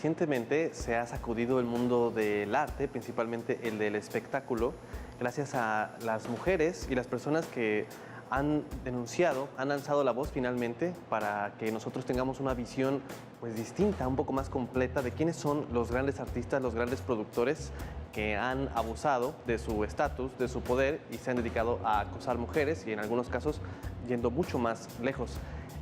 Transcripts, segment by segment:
recientemente se ha sacudido el mundo del arte, principalmente el del espectáculo, gracias a las mujeres y las personas que han denunciado, han alzado la voz finalmente para que nosotros tengamos una visión pues distinta, un poco más completa de quiénes son los grandes artistas, los grandes productores que han abusado de su estatus, de su poder y se han dedicado a acosar mujeres y en algunos casos yendo mucho más lejos.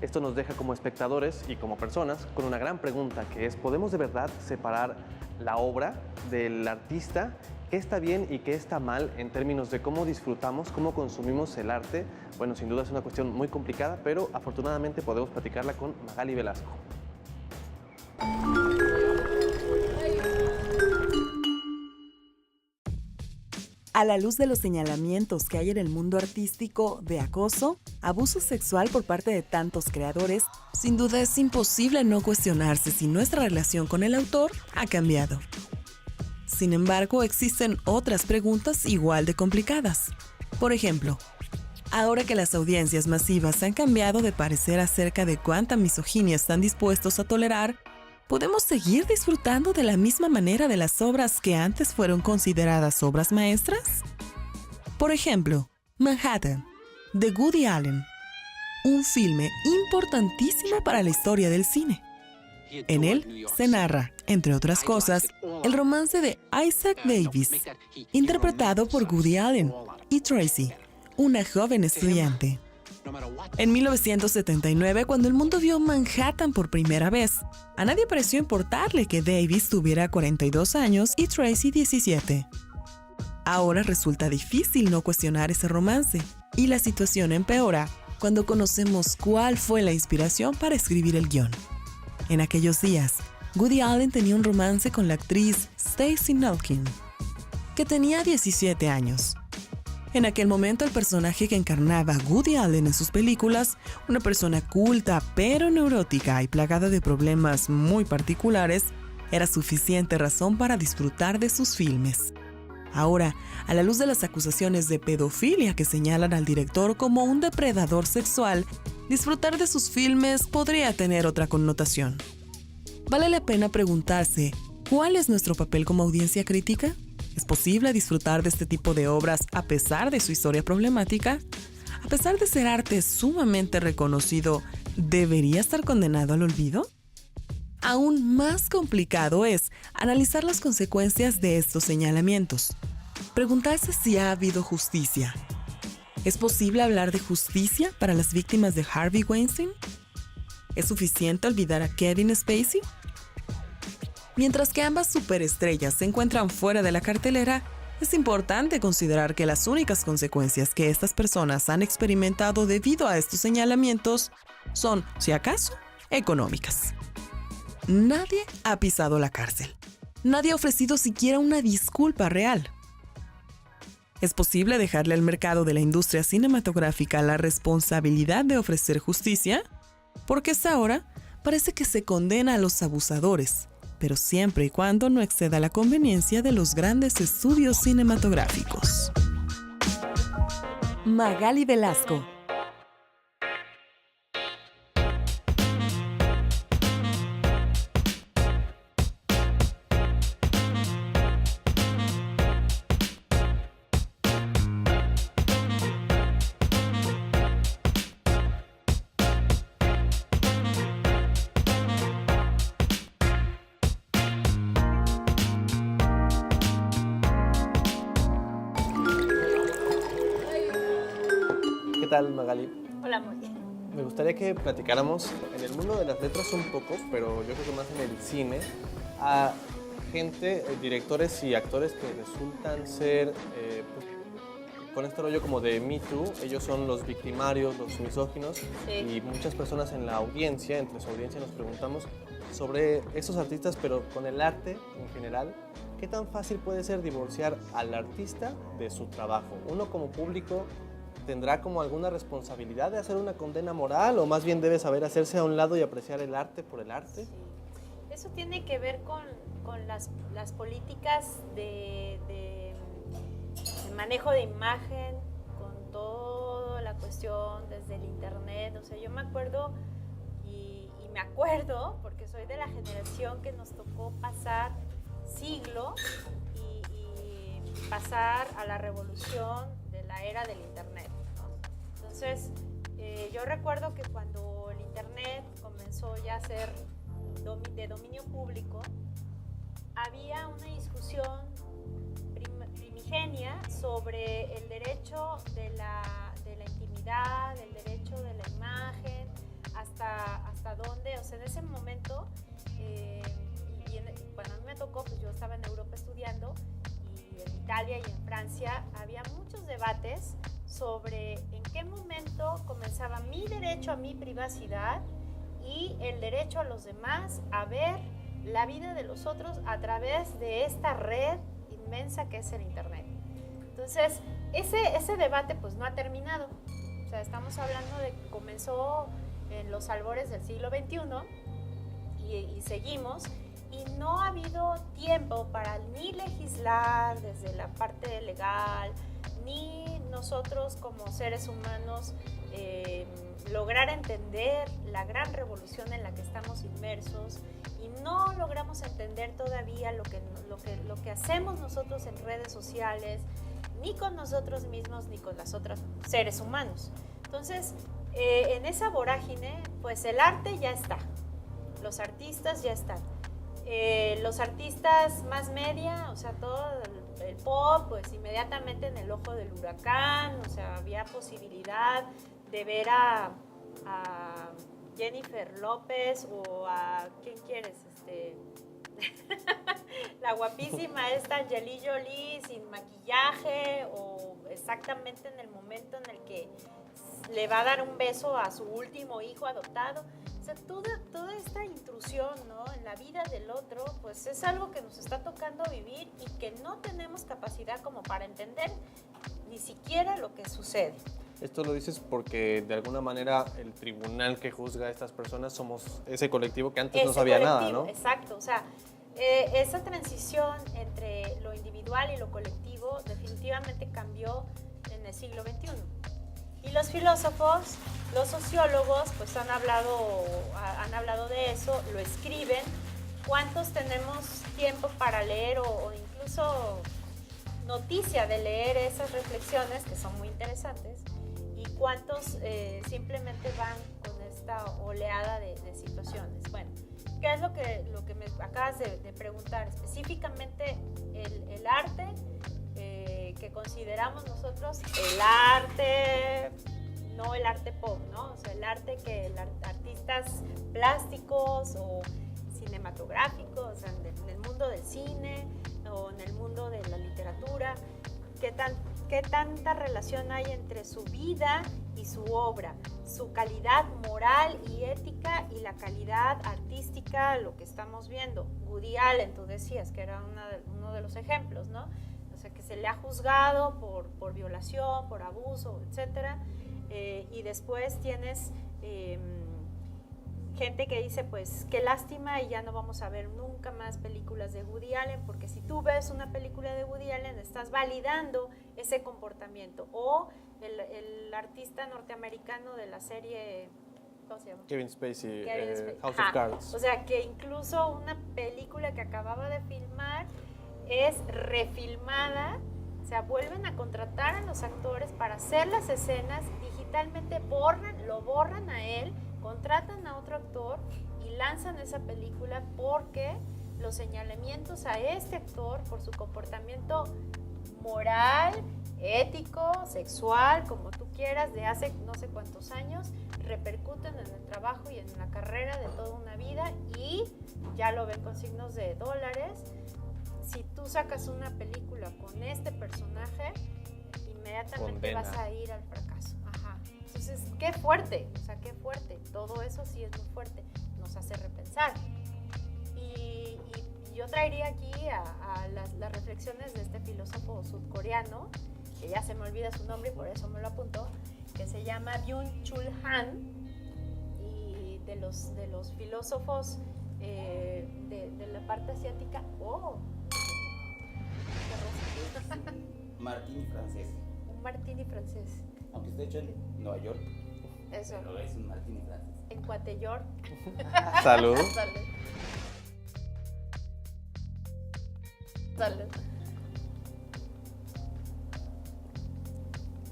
Esto nos deja como espectadores y como personas con una gran pregunta que es, ¿podemos de verdad separar la obra del artista? ¿Qué está bien y qué está mal en términos de cómo disfrutamos, cómo consumimos el arte? Bueno, sin duda es una cuestión muy complicada, pero afortunadamente podemos platicarla con Magali Velasco. A la luz de los señalamientos que hay en el mundo artístico de acoso, abuso sexual por parte de tantos creadores, sin duda es imposible no cuestionarse si nuestra relación con el autor ha cambiado. Sin embargo, existen otras preguntas igual de complicadas. Por ejemplo, ahora que las audiencias masivas han cambiado de parecer acerca de cuánta misoginia están dispuestos a tolerar, ¿podemos seguir disfrutando de la misma manera de las obras que antes fueron consideradas obras maestras? Por ejemplo, Manhattan, de Woody Allen, un filme importantísimo para la historia del cine. En él se narra, entre otras cosas, el romance de Isaac Davis, interpretado por Woody Allen, y Tracy, una joven estudiante. En 1979, cuando el mundo vio Manhattan por primera vez, a nadie pareció importarle que Davis tuviera 42 años y Tracy 17. Ahora resulta difícil no cuestionar ese romance, y la situación empeora cuando conocemos cuál fue la inspiración para escribir el guión. En aquellos días, Woody Allen tenía un romance con la actriz Stacey Nelkin, que tenía 17 años. En aquel momento, el personaje que encarnaba Woody Allen en sus películas, una persona culta pero neurótica y plagada de problemas muy particulares, era suficiente razón para disfrutar de sus filmes. Ahora, a la luz de las acusaciones de pedofilia que señalan al director como un depredador sexual, disfrutar de sus filmes podría tener otra connotación. ¿Vale la pena preguntarse cuál es nuestro papel como audiencia crítica? ¿Es posible disfrutar de este tipo de obras a pesar de su historia problemática? A pesar de ser arte sumamente reconocido, ¿debería estar condenado al olvido? Aún más complicado es analizar las consecuencias de estos señalamientos. Preguntarse si ha habido justicia. ¿Es posible hablar de justicia para las víctimas de Harvey Weinstein? ¿Es suficiente olvidar a Kevin Spacey? Mientras que ambas superestrellas se encuentran fuera de la cartelera, es importante considerar que las únicas consecuencias que estas personas han experimentado debido a estos señalamientos son, si acaso, económicas. Nadie ha pisado la cárcel. Nadie ha ofrecido siquiera una disculpa real. ¿Es posible dejarle al mercado de la industria cinematográfica la responsabilidad de ofrecer justicia? Porque hasta ahora parece que se condena a los abusadores, pero siempre y cuando no exceda la conveniencia de los grandes estudios cinematográficos. Magali Velasco. ¿Qué tal, Magali? Hola, muy bien. Me gustaría que platicáramos en el mundo de las letras un poco, pero yo creo que más en el cine, a gente, directores y actores que resultan ser, pues, con este rollo como de Me Too, ellos son los victimarios, los misóginos, Sí. y muchas personas en la audiencia, entre su audiencia nos preguntamos sobre esos artistas, pero con el arte en general, ¿qué tan fácil puede ser divorciar al artista de su trabajo? Uno como público, ¿tendrá como alguna responsabilidad de hacer una condena moral o más bien debe saber hacerse a un lado y apreciar el arte por el arte? Sí. Eso tiene que ver con las políticas de manejo de imagen, con toda la cuestión desde el internet. O sea, yo me acuerdo y me acuerdo, porque soy de la generación que nos tocó pasar siglo y pasar a la revolución de la era del Internet, ¿no? Entonces, yo recuerdo que cuando el Internet comenzó ya a ser de dominio público, había una discusión primigenia sobre el derecho de la intimidad, el derecho de la imagen, hasta dónde, o sea, en ese momento, bueno, a mí me tocó, pues yo estaba en Europa estudiando, y en Italia y en Francia había muchos debates sobre en qué momento comenzaba mi derecho a mi privacidad y el derecho a los demás a ver la vida de los otros a través de esta red inmensa que es el Internet. Entonces, ese debate pues no ha terminado. O sea, estamos hablando de que comenzó en los albores del siglo XXI y seguimos, y no ha habido tiempo para ni legislar desde la parte legal, ni nosotros como seres humanos lograr entender la gran revolución en la que estamos inmersos, y no logramos entender todavía lo que hacemos nosotros en redes sociales, ni con nosotros mismos ni con los otros seres humanos. Entonces, en esa vorágine, pues el arte ya está, los artistas ya están. Los artistas más media, o sea, todo el pop, pues inmediatamente en el ojo del huracán, o sea, había posibilidad de ver a Jennifer López o a, ¿quién quieres? La guapísima esta Angelina Jolie sin maquillaje, o exactamente en el momento en el que le va a dar un beso a su último hijo adoptado. O sea, toda esta intrusión, ¿no?, en la vida del otro, pues es algo que nos está tocando vivir y que no tenemos capacidad como para entender ni siquiera lo que sucede. Esto lo dices porque de alguna manera el tribunal que juzga a estas personas somos ese colectivo que antes no sabía nada, ¿no? Exacto, o sea, esa transición entre lo individual y lo colectivo definitivamente cambió en el siglo XXI. Y los filósofos, los sociólogos, pues han hablado de eso, lo escriben. ¿Cuántos tenemos tiempo para leer o incluso noticia de leer esas reflexiones que son muy interesantes? ¿Y cuántos simplemente van con esta oleada de situaciones? Bueno, ¿qué es lo que me acabas de preguntar? Específicamente el arte que consideramos nosotros, el arte, no el arte pop, ¿no? O sea, el arte que artistas plásticos o cinematográficos, o sea, en el mundo del cine o en el mundo de la literatura, ¿qué tanta relación hay entre su vida y su obra, su calidad moral y ética y la calidad artística, lo que estamos viendo? Woody Allen, tú decías que era uno de los ejemplos, ¿no? O sea, que se le ha juzgado por violación, por abuso, etcétera, y después tienes gente que dice, pues, qué lástima y ya no vamos a ver nunca más películas de Woody Allen, porque si tú ves una película de Woody Allen estás validando ese comportamiento. O el artista norteamericano de la serie, ¿cómo se llama? Kevin Spacey, Spacey. House of Cards. O sea, que incluso una película que acababa de filmar es refilmada, o sea, vuelven a contratar a los actores para hacer las escenas, digitalmente lo borran a él, contratan a otro actor y lanzan esa película porque los señalamientos a este actor por su comportamiento moral, ético, sexual, como tú quieras, de hace no sé cuántos años, repercuten en el trabajo y en la carrera de toda una vida, y ya lo ven con signos de dólares. Si tú sacas una película con este personaje, inmediatamente condena. Vas a ir al fracaso. Ajá. Entonces, qué fuerte, o sea, qué fuerte. Todo eso sí es muy fuerte, nos hace repensar. Y yo traería aquí a las reflexiones de este filósofo sudcoreano, que ya se me olvida su nombre y por eso me lo apunto, que se llama Byung-Chul Han, y de los filósofos de la parte asiática. ¡Oh! Martini francés. Un martini francés. Aunque esté hecho en Nueva York, Eso. pero es un martini francés. en Cuateyork. Salud. Salud. Salud.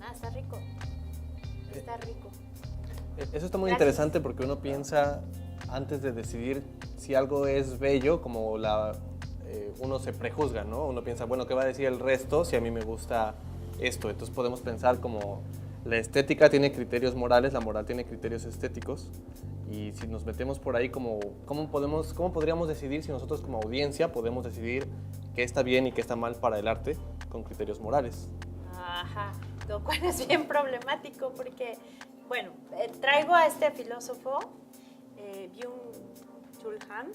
Ah, está rico. Está rico. Eso está muy Gracias. interesante porque uno piensa antes de decidir si algo es bello, como uno se prejuzga, ¿no? Uno piensa, bueno, ¿qué va a decir el resto si a mí me gusta esto? Entonces podemos pensar como la estética tiene criterios morales, la moral tiene criterios estéticos, y si nos metemos por ahí, ¿cómo podríamos decidir si nosotros como audiencia podemos decidir qué está bien y qué está mal para el arte con criterios morales? Ajá, lo cual es bien problemático porque, bueno, traigo a este filósofo, Byung-Chul Han,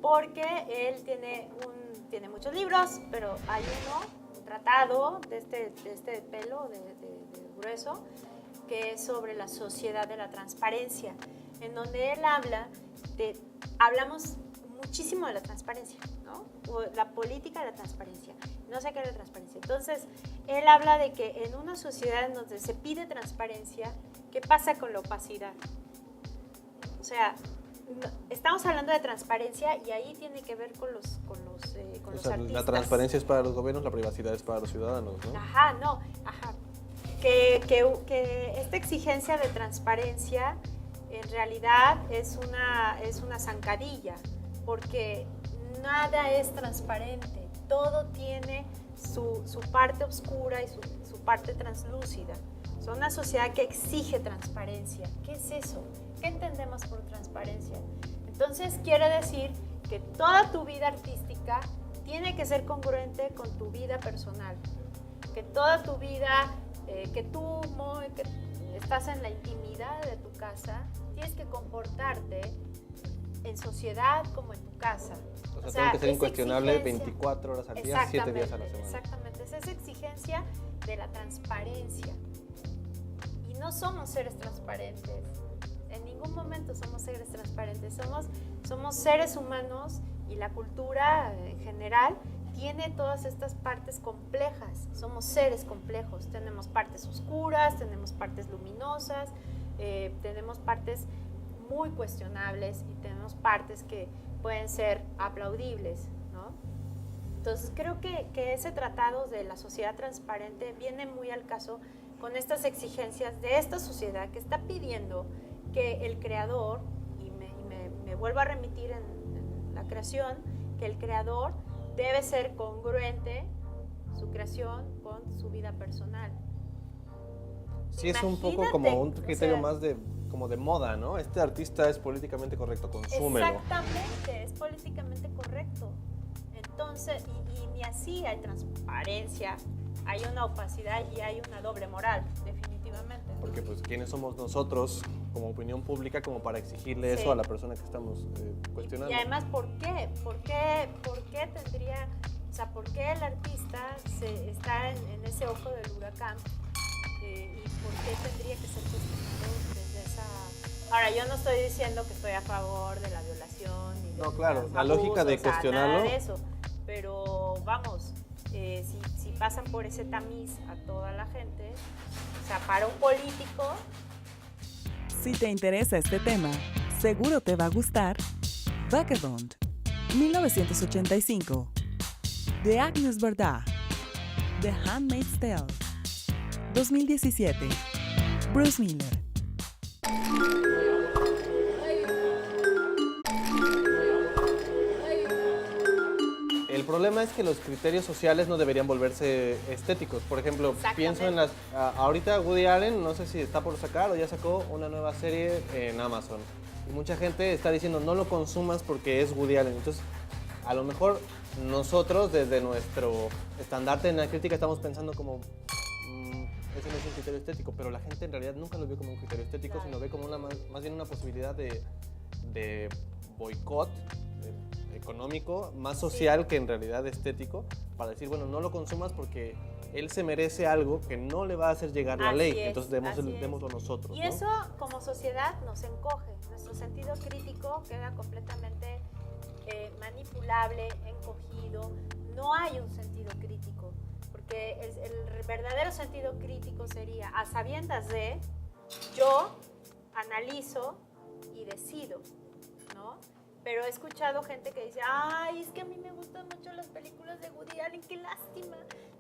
porque él tiene muchos libros, pero hay un tratado de este pelo, de grueso, que es sobre la sociedad de la transparencia, en donde él hablamos muchísimo de la transparencia, ¿no? O la política de la transparencia, no sé qué es la transparencia. Entonces, él habla de que en una sociedad en donde se pide transparencia, ¿qué pasa con la opacidad? O sea, estamos hablando de transparencia y ahí tiene que ver con los artistas. La transparencia es para los gobiernos, la privacidad es para los ciudadanos, ¿no? Ajá, no, ajá. Que esta exigencia de transparencia en realidad es una zancadilla, porque nada es transparente, todo tiene su parte oscura y su parte translúcida. Es una sociedad que exige transparencia. ¿Qué es eso? ¿Qué entendemos por transparencia? Entonces quiere decir que toda tu vida artística tiene que ser congruente con tu vida personal, que toda tu vida, que estás en la intimidad de tu casa, tienes que comportarte en sociedad como en tu casa. O sea, tiene que ser esa incuestionable exigencia, 24 horas al día, 7 días a la semana. Exactamente, es esa exigencia de la transparencia. Y no somos seres transparentes, en ningún momento somos seres transparentes, somos seres humanos, y la cultura en general tiene todas estas partes complejas. Somos seres complejos, tenemos partes oscuras, tenemos partes luminosas, tenemos partes muy cuestionables y tenemos partes que pueden ser aplaudibles, ¿no? Entonces creo que ese tratado de la sociedad transparente viene muy al caso con estas exigencias de esta sociedad que está pidiendo que el creador, y me vuelvo a remitir en la creación, que el creador debe ser congruente su creación con su vida personal. Sí, es un poco como un criterio más como de moda, ¿no? Este artista es políticamente correcto, consúmelo. Exactamente, es políticamente correcto. Entonces, y ni así hay transparencia, hay una opacidad y hay una doble moral, definitivamente. Porque pues, ¿quiénes somos nosotros como opinión pública como para exigirle Sí. eso a la persona que estamos cuestionando? Y además, ¿por qué? ¿Por qué tendría, o sea, por qué el artista está en ese ojo del huracán? ¿Y por qué tendría que ser cuestionado desde esa...? Ahora, yo no estoy diciendo que estoy a favor de la violación ni de No, claro, los la lógica de abusos, o sea, cuestionarlo. nada de eso. Pero vamos, si pasan por ese tamiz a toda la gente, o sea, para un político... Si te interesa este tema, seguro te va a gustar Vagabond, 1985, de Agnes Varda, The Handmaid's Tale, 2017, Bruce Miller. El problema es que los criterios sociales no deberían volverse estéticos. Por ejemplo, pienso en ahorita Woody Allen, no sé si está por sacar o ya sacó una nueva serie en Amazon. Y mucha gente está diciendo no lo consumas porque es Woody Allen. Entonces, a lo mejor nosotros desde nuestro estandarte en la crítica estamos pensando como ese no es un criterio estético, pero la gente en realidad nunca lo ve como un criterio estético, Claro. sino ve como más bien una posibilidad de boicot económico, más social que en realidad estético, para decir, bueno, no lo consumas porque él se merece algo que no le va a hacer llegar la Así ley, es, entonces démoslo nosotros. Y ¿no? eso como sociedad nos encoge, nuestro sentido crítico queda completamente manipulable, encogido, no hay un sentido crítico, porque el verdadero sentido crítico sería a sabiendas de, yo analizo y decido, ¿no? Pero he escuchado gente que dice, ay, es que a mí me gustan mucho las películas de Woody Allen, qué lástima,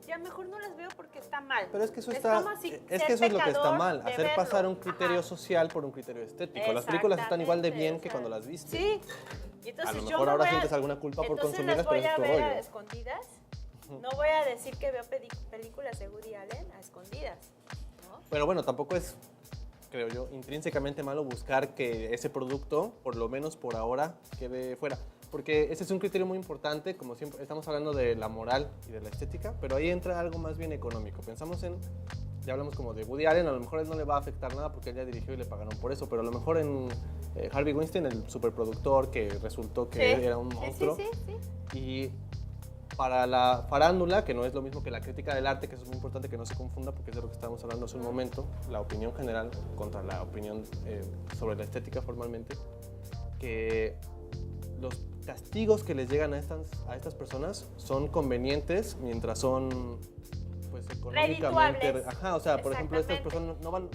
ya mejor no las veo porque está mal. Pero es que eso Es está, como si es ser que eso es lo que está pecador mal, de hacer verlo. pasar un criterio Ajá. social por un criterio estético. Las películas están igual de bien Exactamente, que o sea, cuando las viste. Sí. Y entonces A lo yo mejor me ahora voy a- sientes alguna culpa por entonces consumirlas, las voy pero ese a es tu ver rollo. a escondidas. No voy a decir que veo películas de Woody Allen a escondidas, ¿no? Pero bueno, tampoco es, creo yo, intrínsecamente malo buscar que ese producto, por lo menos por ahora, quede fuera. Porque ese es un criterio muy importante, como siempre, estamos hablando de la moral y de la estética, pero ahí entra algo más bien económico. Pensamos en, ya hablamos como de Woody Allen, a lo mejor a él no le va a afectar nada porque él ya dirigió y le pagaron por eso, pero a lo mejor en Harvey Weinstein, el superproductor que resultó que Sí. era un monstruo. Sí. Y para la farándula, que no es lo mismo que la crítica del arte, que eso es muy importante que no se confunda, porque es de lo que estábamos hablando hace un momento, la opinión general contra la opinión sobre la estética formalmente, que los castigos que les llegan a estas personas son convenientes mientras son pues económicamente... Redituables. Ajá, o sea, por ejemplo, estas Exactamente. personas no van...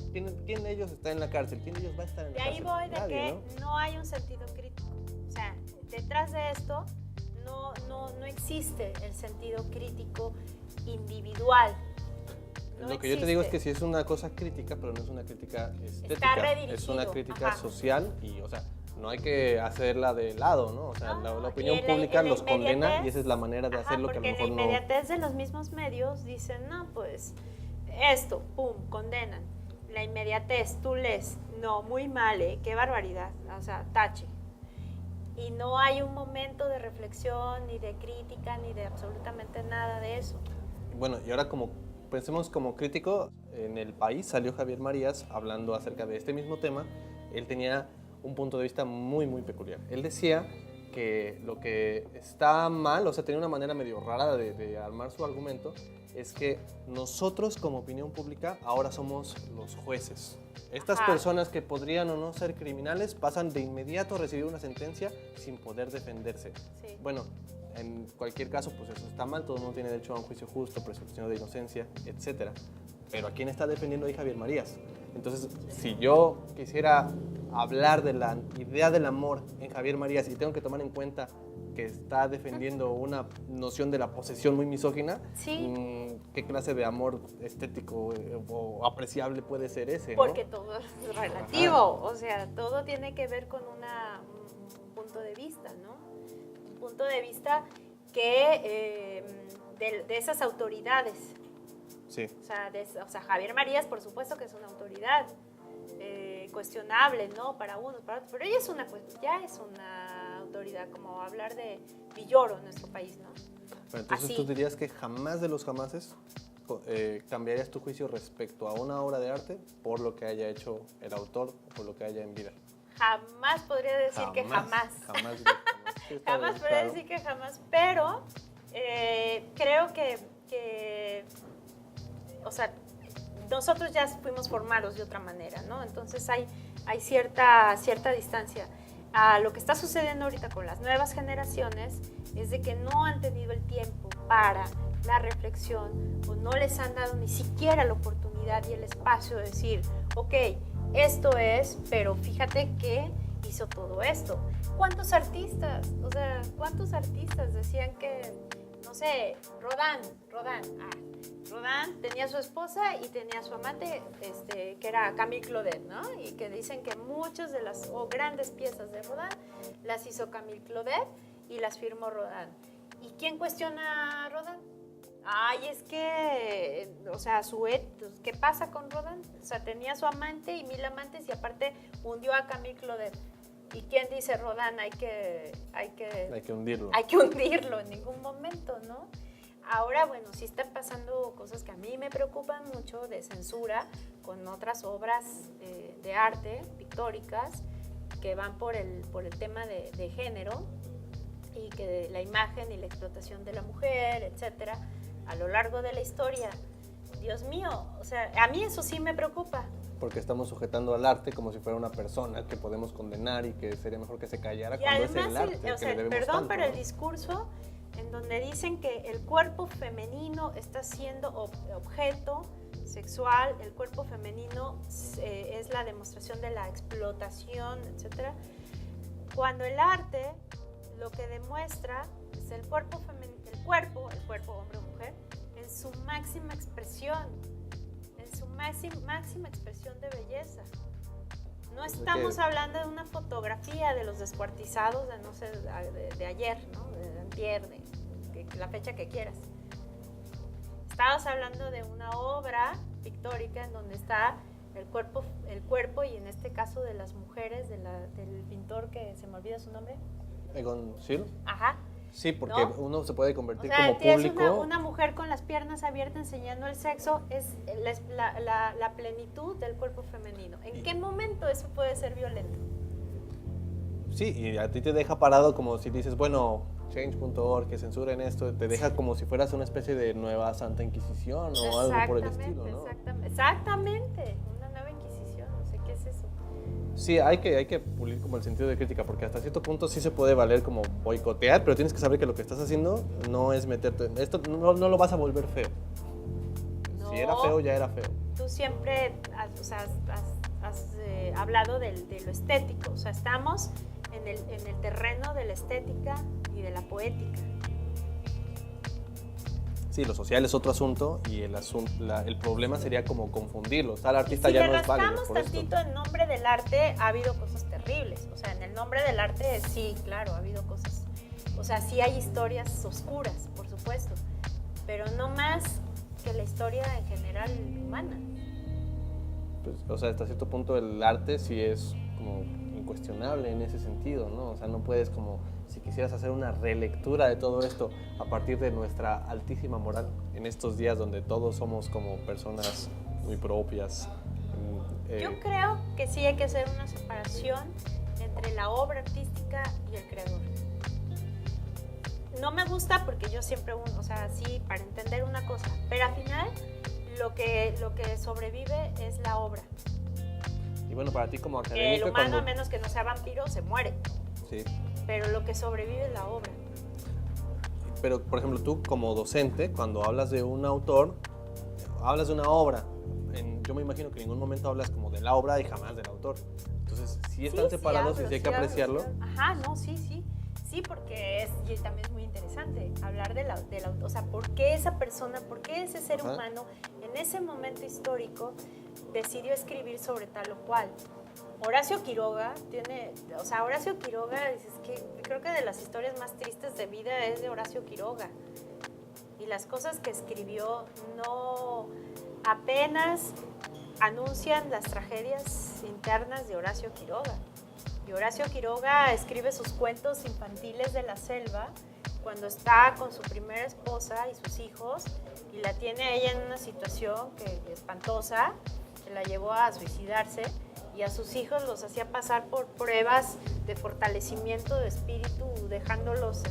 ¿Quién de ellos está en la cárcel? ¿Quién de ellos va a estar en la De ahí cárcel? voy de Nadie, que ¿no? no hay un sentido crítico. O sea, detrás de esto no existe el sentido crítico individual. No Lo que yo te digo es que existe. sí es una cosa crítica, pero no es una crítica estética. Está redirigido, es una crítica ajá. social y, o sea, no hay que hacerla de lado, ¿no? O sea, No, la y opinión en la- pública en la los condena inmediatez- y esa es la manera de Ajá, hacerlo que a lo porque mejor en la no... inmediatez de los mismos medios dicen, no, pues esto, pum, condenan. La inmediatez, tú lees, no, muy mal, qué barbaridad, o sea, tache. Y no hay un momento de reflexión, ni de crítica, ni de absolutamente nada de eso. Bueno, y ahora como pensemos como crítico, en El País salió Javier Marías hablando acerca de este mismo tema. Él tenía un punto de vista muy, muy peculiar. Él decía que lo que está mal, o sea, tenía una manera medio rara de armar su argumento, es que nosotros como opinión pública ahora somos los jueces. Estas Ajá. personas que podrían o no ser criminales pasan de inmediato a recibir una sentencia sin poder defenderse. Sí. Bueno, en cualquier caso, pues eso está mal, todo el mundo tiene derecho a un juicio justo, presunción de inocencia, etc. Pero ¿a quién está defendiendo ahí Javier Marías? Entonces, si yo quisiera hablar de la idea del amor en Javier Marías y tengo que tomar en cuenta que está defendiendo una noción de la posesión muy misógina, Sí. ¿qué clase de amor estético o apreciable puede ser ese? ¿no? Porque todo es relativo, o sea, todo tiene que ver con un punto de vista, ¿no? Un punto de vista que de esas autoridades. Sí. O sea, Javier Marías, por supuesto que es una autoridad cuestionable, ¿no? Para unos, para otros, pero ella ya es una autoridad, como hablar de Villoro en nuestro país, ¿no? Pero entonces Así. tú dirías que jamás de los jamases cambiarías tu juicio respecto a una obra de arte por lo que haya hecho el autor o por lo que haya en vida. Jamás podría decir que jamás. Jamás. diría jamás. Sí, está Jamás bien, podría claro. decir que jamás, pero creo que, o sea, nosotros ya fuimos formados de otra manera, ¿no? Entonces hay cierta distancia. Lo que está sucediendo ahorita con las nuevas generaciones es de que no han tenido el tiempo para la reflexión o no les han dado ni siquiera la oportunidad y el espacio de decir, ok, esto es, pero fíjate que hizo todo esto. ¿Cuántos artistas? O sea, ¿cuántos artistas decían que, no sé, Rodin tenía su esposa y tenía su amante, que era Camille Claudel, ¿no? Y que dicen que muchas de las grandes piezas de Rodin las hizo Camille Claudel y las firmó Rodin. ¿Y quién cuestiona a Rodin? Ay, es que, o sea, ¿qué pasa con Rodin? O sea, tenía su amante y 1000 amantes y aparte hundió a Camille Claudel. ¿Y quién dice Rodin? Hay que hundirlo. Hay que hundirlo en ningún momento, ¿no? Ahora, bueno, sí están pasando cosas que a mí me preocupan mucho de censura con otras obras de arte pictóricas que van por el tema de género y que la imagen y la explotación de la mujer, etcétera, a lo largo de la historia. Dios mío, o sea, a mí eso sí me preocupa. Porque estamos sujetando al arte como si fuera una persona que podemos condenar y que sería mejor que se callara Y cuando es además, el arte o sea, que le debemos perdón, tanto, pero ¿no? el discurso en donde dicen que el cuerpo femenino está siendo objeto sexual, el cuerpo femenino es la demostración de la explotación, etc. Cuando el arte lo que demuestra es el cuerpo hombre o mujer, en su máxima expresión, expresión de belleza. No estamos hablando de una fotografía de los descuartizados de, no sé, de ayer, ¿no? De antier, de la fecha que quieras. Estamos hablando de una obra pictórica en donde está el cuerpo y en este caso de las mujeres, del pintor que se me olvida su nombre. Egon Schiele. Ajá. Sí, porque ¿no? uno se puede convertir o sea, como público. Es una mujer con las piernas abiertas enseñando el sexo, es la plenitud del cuerpo femenino. ¿En qué momento eso puede ser violento? Sí, y a ti te deja parado como si dices, bueno, change.org, que censuren esto, te deja como si fueras una especie de nueva Santa Inquisición o algo por el estilo, ¿no? Exactamente, una nueva Inquisición, no sé qué es eso. Sí, hay que pulir como el sentido de crítica, porque hasta cierto punto sí se puede valer como boicotear, pero tienes que saber que lo que estás haciendo no es meterte... Esto no lo vas a volver feo. No, si era feo, ya era feo. Tú siempre has hablado de lo estético, o sea, estamos en el terreno de la estética y de la poética. Sí, lo social es otro asunto y el problema sería como confundirlo. O sea, el artista ya no es válido. Si le rascamos tantito en nombre del arte, ha habido cosas terribles. O sea, en el nombre del arte, sí, claro, ha habido cosas. O sea, sí hay historias oscuras, por supuesto, pero no más que la historia en general humana. Pues, o sea, hasta cierto punto el arte sí es como incuestionable en ese sentido, ¿no? O sea, no puedes como... Si quisieras hacer una relectura de todo esto a partir de nuestra altísima moral en estos días donde todos somos como personas muy propias. Yo creo que sí hay que hacer una separación entre la obra artística y el creador. No me gusta porque yo siempre o sea, sí, para entender una cosa, pero al final lo que sobrevive es la obra. Y bueno, para ti como académico... El humano, a menos que no sea vampiro, se muere. Sí. Pero lo que sobrevive es la obra. Pero, por ejemplo, tú como docente, cuando hablas de un autor, hablas de una obra. Yo me imagino que en ningún momento hablas como de la obra y jamás del autor. Entonces, sí están separados y sí hay que apreciarlo. Ajá, no, sí. Sí, porque también es muy interesante hablar del autor. O sea, ¿por qué esa persona, por qué ese ser humano en ese momento histórico decidió escribir sobre tal o cual? Horacio Quiroga Horacio Quiroga, es que creo que de las historias más tristes de vida es de Horacio Quiroga. Y las cosas que escribió no apenas anuncian las tragedias internas de Horacio Quiroga. Y Horacio Quiroga escribe sus cuentos infantiles de la selva cuando está con su primera esposa y sus hijos y la tiene ella en una situación espantosa, que la llevó a suicidarse. Y a sus hijos los hacía pasar por pruebas de fortalecimiento de espíritu, dejándolos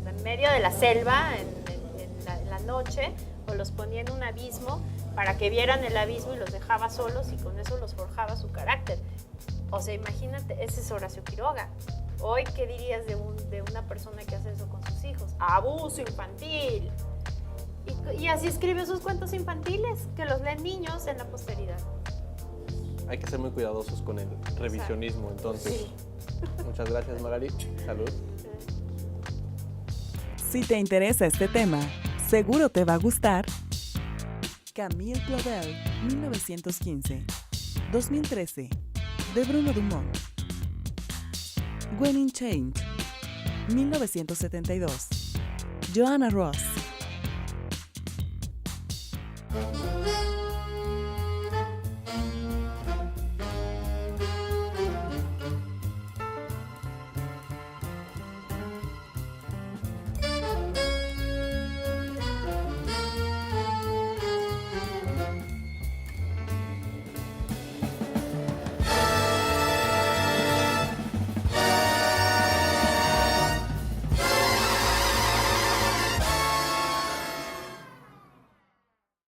en medio de la selva en la noche, o los ponía en un abismo para que vieran el abismo y los dejaba solos y con eso los forjaba su carácter. O sea, imagínate, ese es Horacio Quiroga. Hoy, ¿qué dirías de una persona que hace eso con sus hijos? Abuso infantil. Y así escribió sus cuentos infantiles, que los leen niños en la posteridad. Hay que ser muy cuidadosos con el revisionismo, entonces. Sí. Muchas gracias, Magali. Salud. Si te interesa este tema, seguro te va a gustar. Camille Claudel, 1915. 2013. De Bruno Dumont. When in Change. 1972. Joanna Ross.